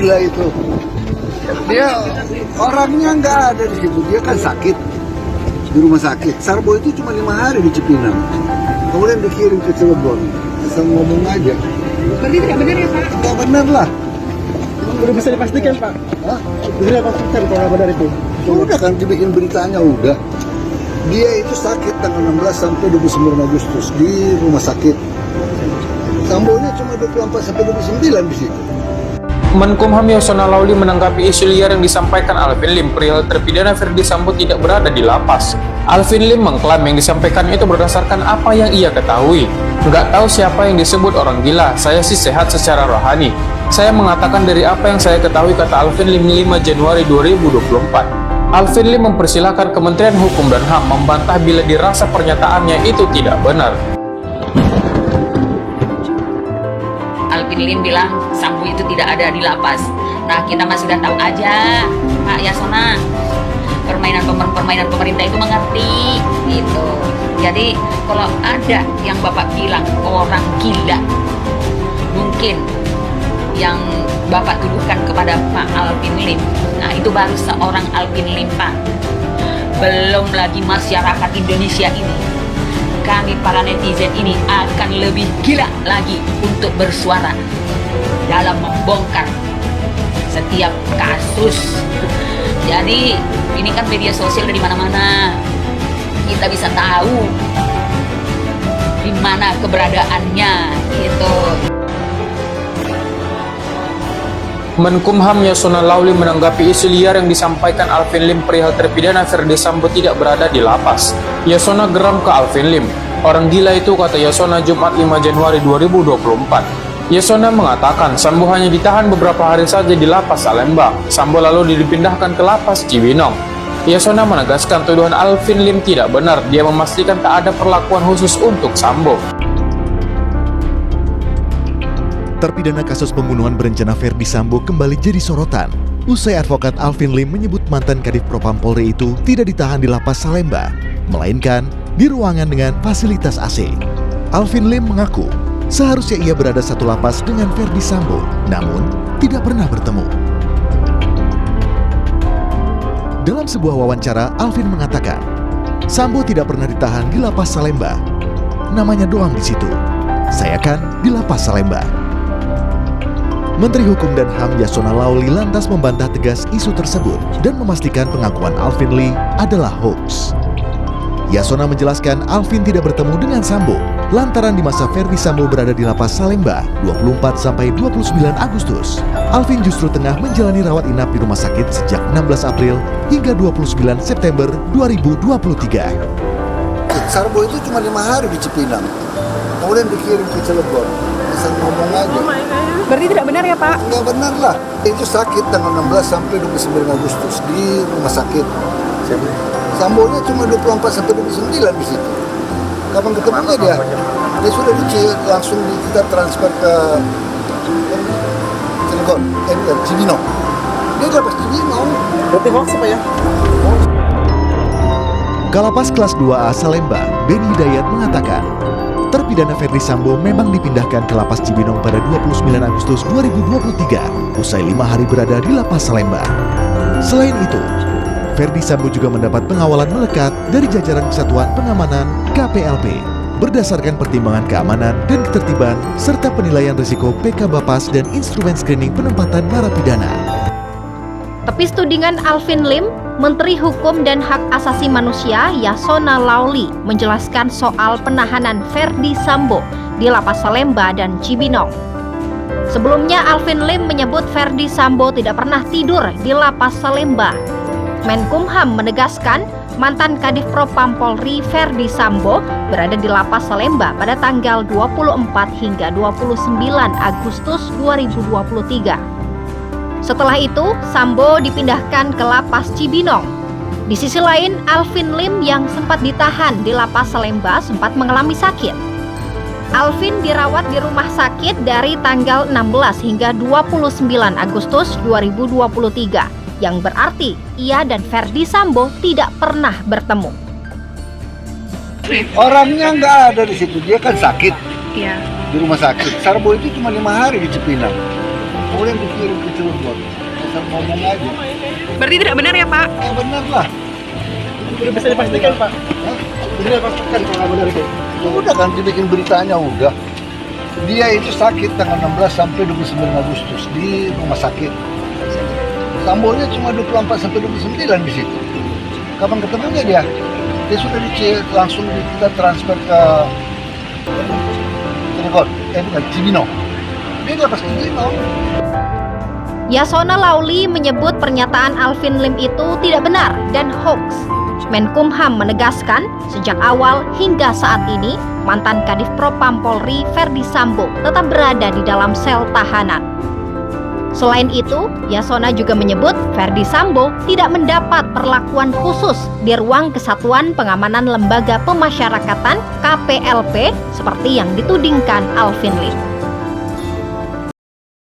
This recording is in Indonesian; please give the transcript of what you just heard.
gila itu. Dia orangnya nggak ada di situ, dia kan sakit di rumah sakit. Sarbo itu cuma 5 hari di Cipinang, kemudian dikirim ke Cilegon. Asal ngomong aja. Berarti tidak benar ya Pak? Nggak benar lah. Udah bisa dipastikan Pak? Hah? Bisa dipastikan kalau nggak benar itu? Udah kan dibikin beritanya udah. Dia itu sakit tanggal 16 sampai 29 Agustus di rumah sakit. Sambonya cuma 24 sampai 29 di situ. Menkumham Yasona Lawli menanggapi isu liar yang disampaikan Alvin Lim perihal terpidana Ferdi Sambo tidak berada di lapas. Alvin Lim mengklaim yang disampaikan itu berdasarkan apa yang ia ketahui. Nggak tahu siapa yang disebut orang gila, saya sih sehat secara rohani. Saya mengatakan dari apa yang saya ketahui, kata Alvin Lim 5 Januari 2024. Alvin Lim mempersilahkan Kementerian Hukum dan HAM membantah bila dirasa pernyataannya itu tidak benar. Alvin Lim bilang Sambo itu tidak ada di lapas. Nah kita mah sudah tahu aja Pak Yasona, permainan pemerintah itu mengerti gitu. Jadi kalau ada yang Bapak bilang orang gila, mungkin yang Bapak tuduhkan kepada Pak Alvin Lim, nah itu baru seorang Alvin Lim Pak. Belum lagi masyarakat Indonesia ini, kami para netizen ini akan lebih gila lagi untuk bersuara dalam membongkar setiap kasus. Jadi ini kan media sosial dari mana-mana, kita bisa tahu di mana keberadaannya gitu. Menkumham Yasona Lawli menanggapi isu liar yang disampaikan Alvin Lim perihal terpidana Ferdi Sambo tidak berada di lapas. Yasona geram ke Alvin Lim. Orang gila itu, kata Yasona Jumat 5 Januari 2024. Yasona mengatakan Sambo hanya ditahan beberapa hari saja di lapas Salemba. Sambo lalu dipindahkan ke lapas Cibinong. Yasona menegaskan tuduhan Alvin Lim tidak benar. Dia memastikan tak ada perlakuan khusus untuk Sambo. Terpidana kasus pembunuhan berencana Ferdi Sambo kembali jadi sorotan. Usai advokat Alvin Lim menyebut mantan Kadif Propam Polri itu tidak ditahan di lapas Salemba, melainkan di ruangan dengan fasilitas AC. Alvin Lim mengaku seharusnya ia berada satu lapas dengan Ferdi Sambo, namun tidak pernah bertemu. Dalam sebuah wawancara, Alvin mengatakan Sambo tidak pernah ditahan di lapas Salemba. Namanya doang di situ. Saya kan di lapas Salemba. Menteri Hukum dan HAM Yasona Lawli lantas membantah tegas isu tersebut dan memastikan pengakuan Alvin Lim adalah hoax. Yasona menjelaskan Alvin tidak bertemu dengan Sambo lantaran di masa Ferdi Sambo berada di lapas Salemba 24 sampai 29 Agustus. Alvin justru tengah menjalani rawat inap di rumah sakit sejak 16 April hingga 29 September 2023. Sarbo itu cuma 5 hari di Cipinang, kemudian dikirim ke Cilegon. Asal ngomong aja. Berarti tidak benar ya Pak? Nggak benar lah. Itu sakit tanggal 16 sampai 29 Agustus di rumah sakit. Sambonya cuma 24 sampai 29 di situ. Kapan ketemunya dia? Dia sudah langsung kita transfer ke Cilegon, Cibinong. Dia dapat Cibinong. Berarti hoax apa ya? Kalapas kelas 2A Salemba, Beni Hidayat mengatakan, terpidana Ferdi Sambo memang dipindahkan ke lapas Cibinong pada 29 Agustus 2023, usai 5 hari berada di lapas Salemba. Selain itu, Ferdi Sambo juga mendapat pengawalan melekat dari jajaran Kesatuan Pengamanan KPLP, berdasarkan pertimbangan keamanan dan ketertiban, serta penilaian risiko PK Bapas dan instrumen screening penempatan narapidana. Tepis tudingan Alvin Lim, Menteri Hukum dan Hak Asasi Manusia Yasona Lawli menjelaskan soal penahanan Ferdi Sambo di lapas Salemba dan Cibinong. Sebelumnya Alvin Lim menyebut Ferdi Sambo tidak pernah tidur di lapas Salemba. Menkumham menegaskan mantan Kadif Propam Polri Ferdi Sambo berada di lapas Salemba pada tanggal 24 hingga 29 Agustus 2023. Setelah itu, Sambo dipindahkan ke lapas Cibinong. Di sisi lain, Alvin Lim yang sempat ditahan di lapas Salemba sempat mengalami sakit. Alvin dirawat di rumah sakit dari tanggal 16 hingga 29 Agustus 2023, yang berarti ia dan Ferdi Sambo tidak pernah bertemu. Orangnya nggak ada di situ, dia kan sakit Iya. di rumah sakit. Sarbo itu cuma 5 hari di Cipinang, Kemudian dikirim ke Cirebon. Asal ngomong aja. Berarti tidak benar ya Pak? Benar lah. Udah bisa dipastikan Pak. Hah? Udah dipastikan kalau nggak benar itu. Udah kan dibikin beritanya udah. Dia itu sakit tanggal 16 sampai 29 Agustus di rumah sakit. Sambonya cuma 24 sampai 29 di situ. Kapan ketemunya dia? Dia sudah langsung kita transfer ke Cirebon, bukan Cibinong. Dia lepas ke Cibinong. Yasona Lauli menyebut pernyataan Alvin Lim itu tidak benar dan hoax. Menkumham menegaskan sejak awal hingga saat ini mantan Kadif Propam Polri Ferdi Sambo tetap berada di dalam sel tahanan. Selain itu, Yasona juga menyebut Ferdi Sambo tidak mendapat perlakuan khusus di ruang Kesatuan Pengamanan Lembaga Pemasyarakatan KPLP seperti yang ditudingkan Alvin Lim.